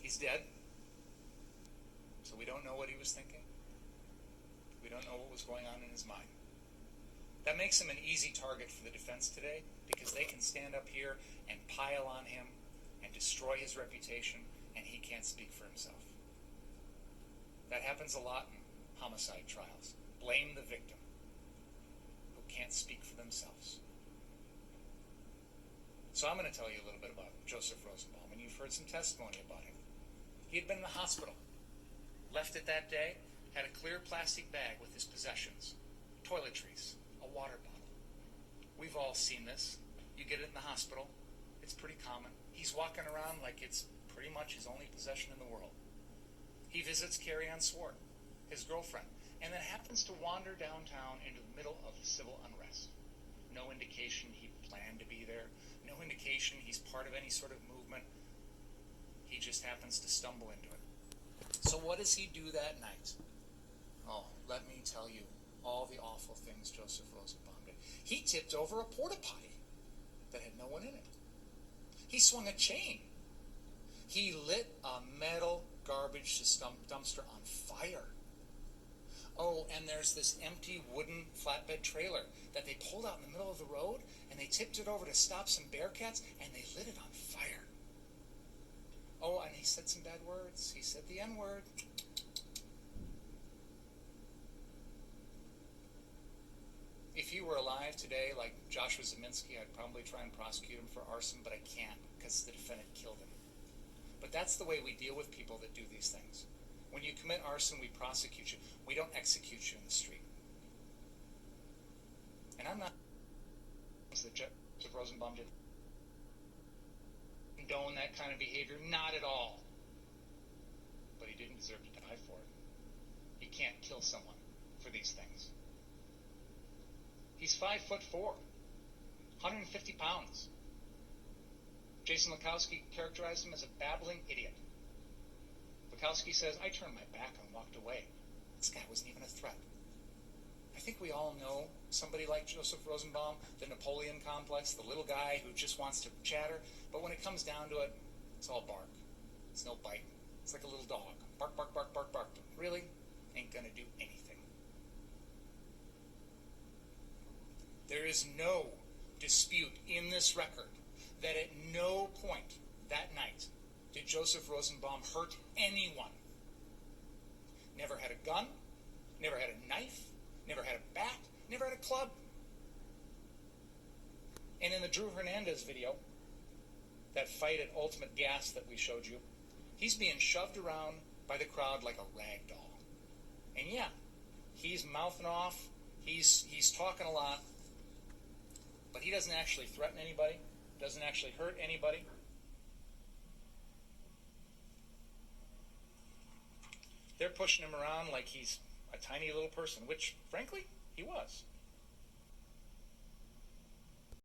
He's dead. So we don't know what he was thinking. We don't know what was going on in his mind. That makes him an easy target for the defense today because they can stand up here and pile on him and destroy his reputation, and he can't speak for himself. That happens a lot in homicide trials. Blame the victim who can't speak for themselves. So I'm going to tell you a little bit about Joseph Rosenbaum, and you've heard some testimony about him. He had been in the hospital, left it that day, had a clear plastic bag with his possessions, toiletries, a water bottle. We've all seen this. You get it in the hospital. It's pretty common. He's walking around like it's pretty much his only possession in the world. He visits Carrie Ann Swart, his girlfriend, and then happens to wander downtown into the middle of civil unrest. No indication he planned to be there. No indication he's part of any sort of movement. He just happens to stumble into it. So what does he do that night? Oh, let me tell you all the awful things Joseph Rosenbaum did. He tipped over a porta potty that had no one in it. He swung a chain. He lit a metal garbage dumpster on fire. Oh, and there's this empty wooden flatbed trailer that they pulled out in the middle of the road, and they tipped it over to stop some bearcats, and they lit it on fire. Oh, and he said some bad words. He said the N-word. If he were alive today, like Joshua Zeminski, I'd probably try and prosecute him for arson, but I can't because the defendant killed him. But that's the way we deal with people that do these things. When you commit arson, we prosecute you. We don't execute you in the street. And I'm not that Joseph Rosenbaum did condone that kind of behavior. Not at all. But he didn't deserve to die for it. He can't kill someone for these things. He's 5'4", 150 pounds. Jason Lukowski characterized him as a babbling idiot. Lukowski says, I turned my back and walked away. This guy wasn't even a threat. I think we all know somebody like Joseph Rosenbaum, the Napoleon complex, the little guy who just wants to chatter, but when it comes down to it, it's all bark. It's no bite. It's like a little dog. Bark, bark, bark, bark, bark. But really, ain't gonna do anything. There is no dispute in this record that at no point that night did Joseph Rosenbaum hurt anyone. Never had a gun, never had a knife, never had a bat, never had a club. And in the Drew Hernandez video, that fight at Ultimate Gas that we showed you, he's being shoved around by the crowd like a rag doll. And yeah, he's mouthing off, he's talking a lot, but he doesn't actually threaten anybody, doesn't actually hurt anybody. They're pushing him around like he's a tiny little person, which, frankly, he was.